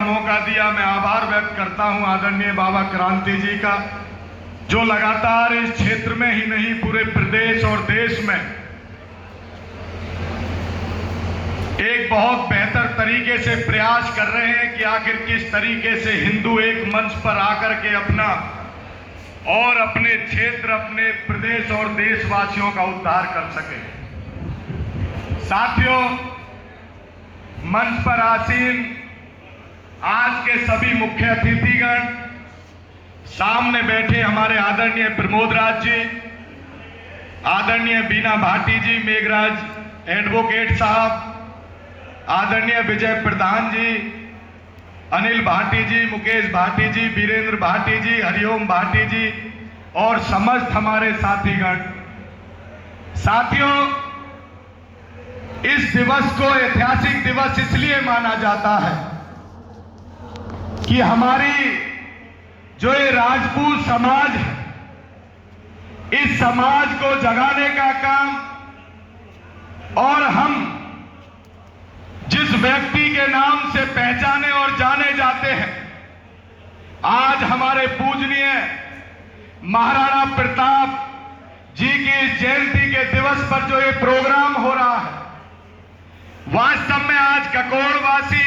मौका दिया। मैं आभार व्यक्त करता हूं आदरणीय बाबा क्रांति जी का, जो लगातार इस क्षेत्र में ही नहीं पूरे प्रदेश और देश में एक बहुत बेहतर तरीके से प्रयास कर रहे हैं कि आखिर किस तरीके से हिंदू एक मंच पर आकर के अपना और अपने क्षेत्र, अपने प्रदेश और देशवासियों का उद्धार कर सके। साथियों, मंच पर आसीन आज के सभी मुख्य अतिथिगण, सामने बैठे हमारे आदरणीय प्रमोद राज जी, आदरणीय बीना भाटी जी, मेघराज एडवोकेट साहब, आदरणीय विजय प्रधान जी, अनिल भाटी जी, मुकेश भाटी जी, वीरेंद्र भाटी जी, हरिओम भाटी जी और समस्त हमारे साथीगण। साथियों, इस दिवस को ऐतिहासिक दिवस इसलिए माना जाता है कि हमारी जो ये राजपूत समाज है, इस समाज को जगाने का काम और हम जिस व्यक्ति के नाम से पहचाने और जाने जाते हैं, आज हमारे पूजनीय महाराणा प्रताप जी की इस जयंती के दिवस पर जो ये प्रोग्राम हो रहा है, वास्तव में आज ककोड़वासी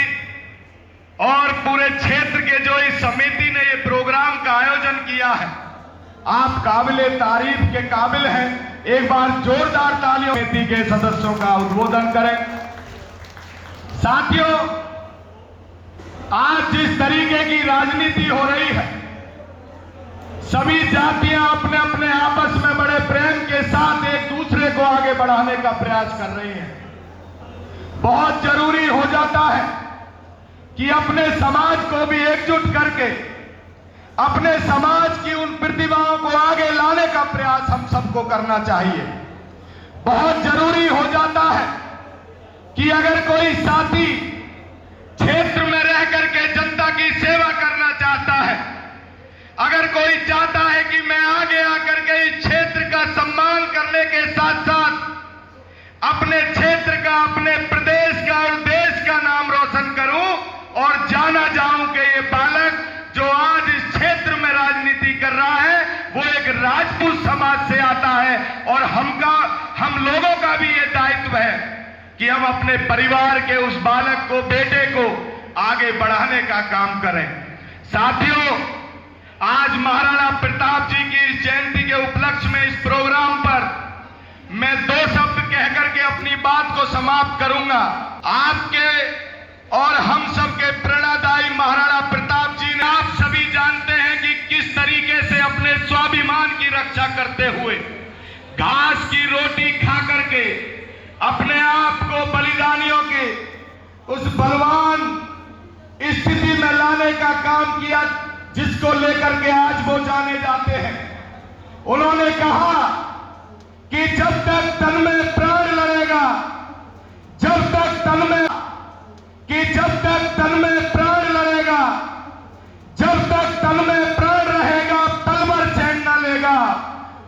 और पूरे क्षेत्र के जो इस समिति ने ये प्रोग्राम का आयोजन किया है, आप काबिले तारीफ के काबिल हैं। एक बार जोरदार तालियों समिति के सदस्यों का उद्बोधन करें। साथियों, आज जिस तरीके की राजनीति हो रही है, सभी जातियां अपने अपने आपस में बड़े प्रेम के साथ एक दूसरे को आगे बढ़ाने का प्रयास कर रही हैं। बहुत जरूरी हो जाता है कि अपने समाज को भी एकजुट करके अपने समाज की उन प्रतिभाओं को आगे लाने का प्रयास हम सबको करना चाहिए। बहुत जरूरी हो जाता है कि अगर कोई साथी क्षेत्र में रह करके जनता की सेवा करना चाहता है, अगर कोई चाहता है कि मैं आगे आकर के इस क्षेत्र का सम्मान करने के साथ साथ अपने क्षेत्र का, अपने प्रदेश का और देश का नाम रोशन करूं और जाना जाऊं कि ये बालक जो आज इस क्षेत्र में राजनीति कर रहा है वो एक राजपूत समाज से आता है, और हम लोगों का भी ये दायित्व है कि हम अपने परिवार के उस बालक को, बेटे को आगे बढ़ाने का काम करें। साथियों, आज महाराणा प्रताप जी की इस जयंती के उपलक्ष्य में इस प्रोग्राम पर मैं दो शब्द कहकर के अपनी बात को समाप्त करूंगा। आपके और हम सबके प्रेरणादायी महाराणा प्रताप जी ने, आप सभी जानते हैं कि किस तरीके से अपने स्वाभिमान की रक्षा करते हुए घास की रोटी खा करके अपने आप को बलिदानियों के उस बलवान स्थिति में लाने का काम किया, जिसको लेकर के आज वो जाने जाते हैं। उन्होंने कहा कि जब तक तन में प्राण लड़ेगा, जब तक तन में प्राण लड़ेगा, जब तक तन में प्राण रहेगा, तन भर चैन न लेगा,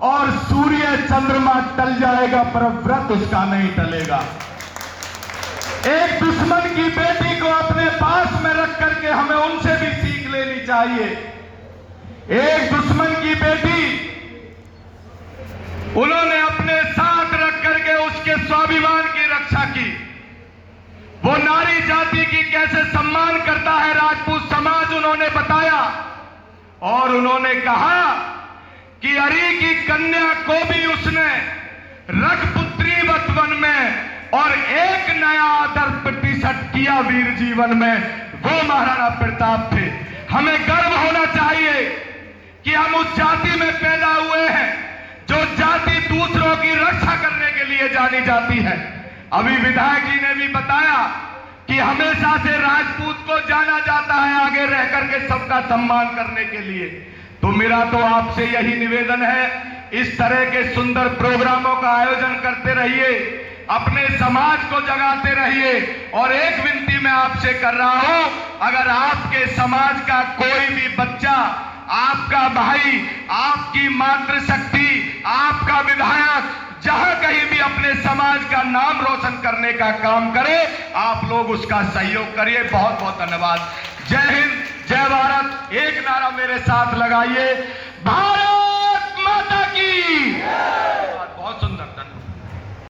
और सूर्य चंद्रमा टल जाएगा पर व्रत उसका नहीं टलेगा। एक दुश्मन की बेटी को अपने पास में रख करके हमें उनसे भी सीख लेनी चाहिए। एक दुश्मन की बेटी उन्होंने अपने साथ रख करके उसके स्वाभिमान की रक्षा की। वो नारी जाति की कैसे सम्मान करता है राजपूत समाज, उन्होंने बताया, और उन्होंने कहा कि अरी की कन्या को भी उसने रख पुत्री वतवन में और एक नया आदर प्रतिष्ठित किया वीर जीवन में। वो महाराणा प्रताप थे। हमें गर्व होना चाहिए कि हम उस जाति में पैदा हुए हैं जो जाति दूसरों की रक्षा करने के लिए जानी जाती है। अभी विधायक जी ने भी बताया कि हमेशा से राजपूत को जाना जाता है आगे रह करके सबका सम्मान करने के लिए। तो मेरा तो आपसे यही निवेदन है, इस तरह के सुंदर प्रोग्रामों का आयोजन करते रहिए, अपने समाज को जगाते रहिए। और एक विनती मैं आपसे कर रहा हूं, अगर आपके समाज का कोई भी बच्चा, आपका भाई, आपकी मातृशक्ति, आपका विधायक जहां कहीं भी अपने समाज का नाम रोशन करने का काम करे, आप लोग उसका सहयोग करिए। बहुत बहुत धन्यवाद। जय हिंद, जय भारत। एक नारा मेरे साथ लगाइए, भारत